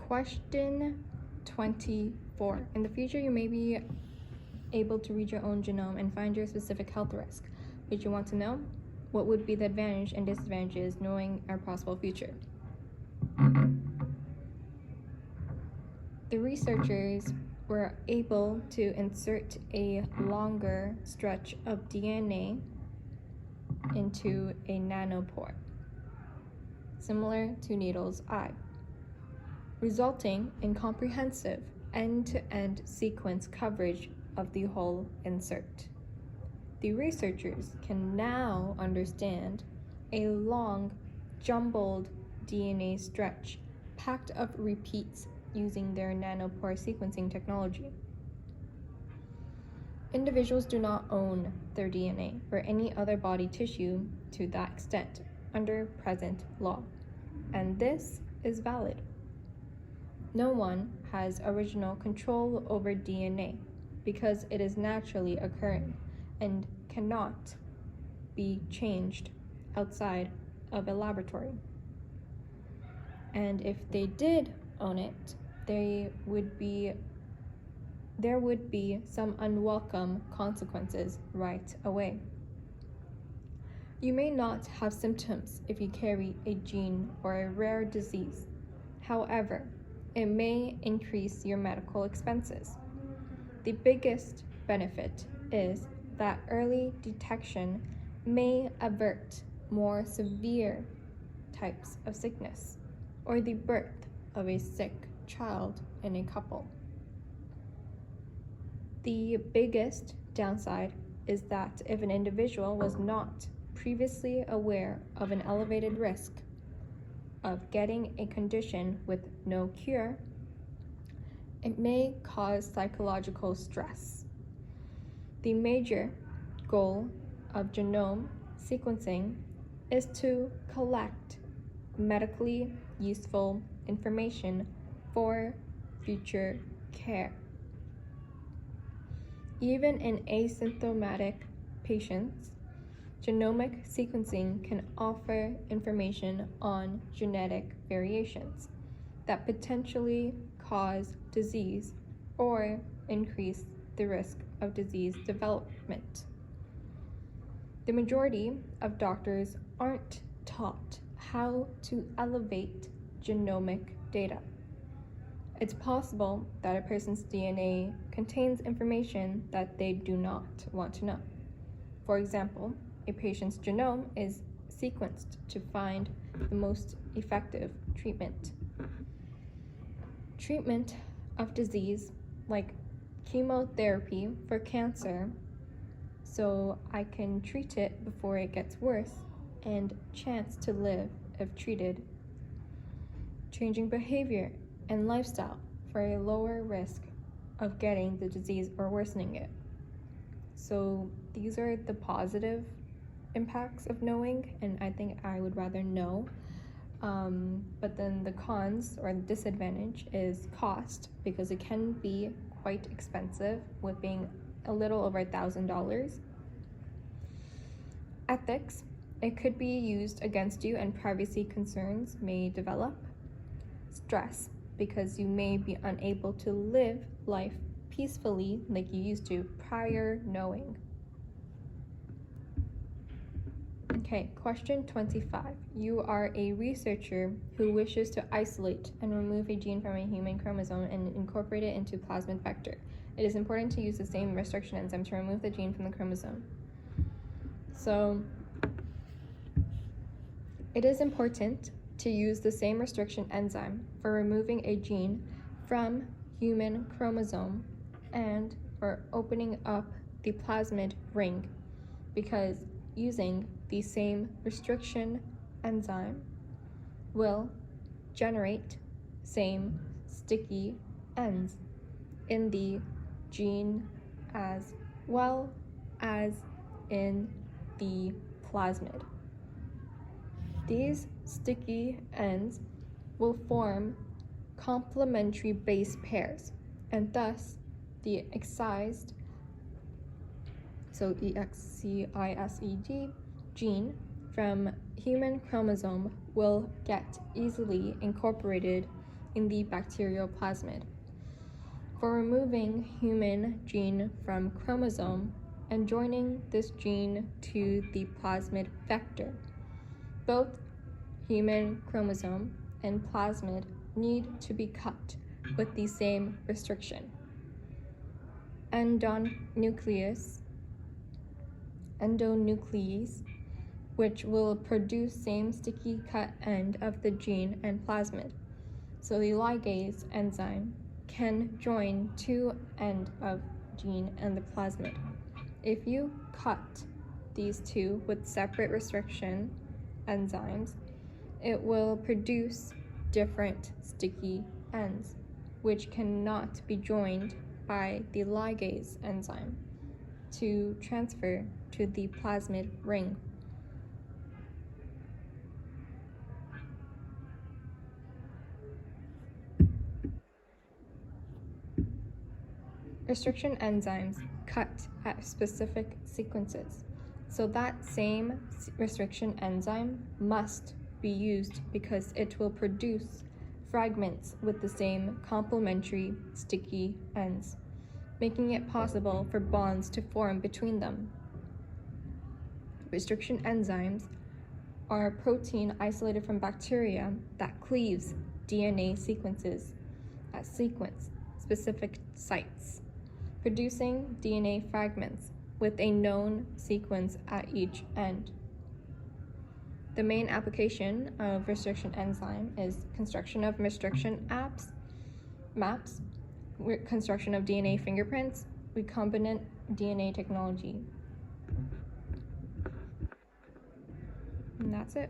Question 24. In the future, you may be able to read your own genome and find your specific health risk. Would you want to know? What would be the advantage and disadvantages knowing our possible future? The researchers were able to insert a longer stretch of DNA into a nanopore, similar to needle's eye, resulting in comprehensive end-to-end sequence coverage of the whole insert. The researchers can now understand a long, jumbled DNA stretch packed of repeats using their nanopore sequencing technology. Individuals do not own their DNA or any other body tissue to that extent under present law, and this is valid. No one has original control over DNA because it is naturally occurring and cannot be changed outside of a laboratory. And if they did own it, there would be some unwelcome consequences right away. You may not have symptoms if you carry a gene or a rare disease. However, it may increase your medical expenses. The biggest benefit is that early detection may avert more severe types of sickness or the birth of a sick child in a couple. The biggest downside is that if an individual was not previously aware of an elevated risk of getting a condition with no cure, it may cause psychological stress. The major goal of genome sequencing is to collect medically useful information for future care. Even in asymptomatic patients, genomic sequencing can offer information on genetic variations that potentially cause disease or increase the risk of disease development. The majority of doctors aren't taught how to elevate genomic data. It's possible that a person's DNA contains information that they do not want to know. For example, a patient's genome is sequenced to find the most effective treatment. Treatment of disease like chemotherapy for cancer, so I can treat it before it gets worse and chance to live if treated. Changing behavior and lifestyle for a lower risk of getting the disease or worsening it. So these are the positive impacts of knowing, and I think I would rather know. But then the cons or the disadvantage is cost, because it can be quite expensive, with being a little over $1,000. Ethics, it could be used against you and privacy concerns may develop. Stress, because you may be unable to live life peacefully like you used to prior knowing. Okay, question 25. You are a researcher who wishes to isolate and remove a gene from a human chromosome and incorporate it into plasmid vector. It is important to use the same restriction enzyme to remove the gene from the chromosome. So, it is important to use the same restriction enzyme for removing a gene from human chromosome and for opening up the plasmid ring, because using the same restriction enzyme will generate same sticky ends in the gene as well as in the plasmid. These sticky ends will form complementary base pairs, and thus the excised, so EXCISED gene from human chromosome will get easily incorporated in the bacterial plasmid. For removing human gene from chromosome and joining this gene to the plasmid vector, both human chromosome and plasmid need to be cut with the same restriction. Endonuclease, which will produce same sticky cut end of the gene and plasmid. So the ligase enzyme can join two end of gene and the plasmid. If you cut these two with separate restriction enzymes, it will produce different sticky ends, which cannot be joined by the ligase enzyme to transfer to the plasmid ring. Restriction enzymes cut at specific sequences, so that same restriction enzyme must be used because it will produce fragments with the same complementary sticky ends, making it possible for bonds to form between them. Restriction enzymes are a protein isolated from bacteria that cleaves DNA sequences at sequence-specific sites, producing DNA fragments with a known sequence at each end. The main application of restriction enzyme is construction of restriction maps, construction of DNA fingerprints, recombinant DNA technology. And that's it.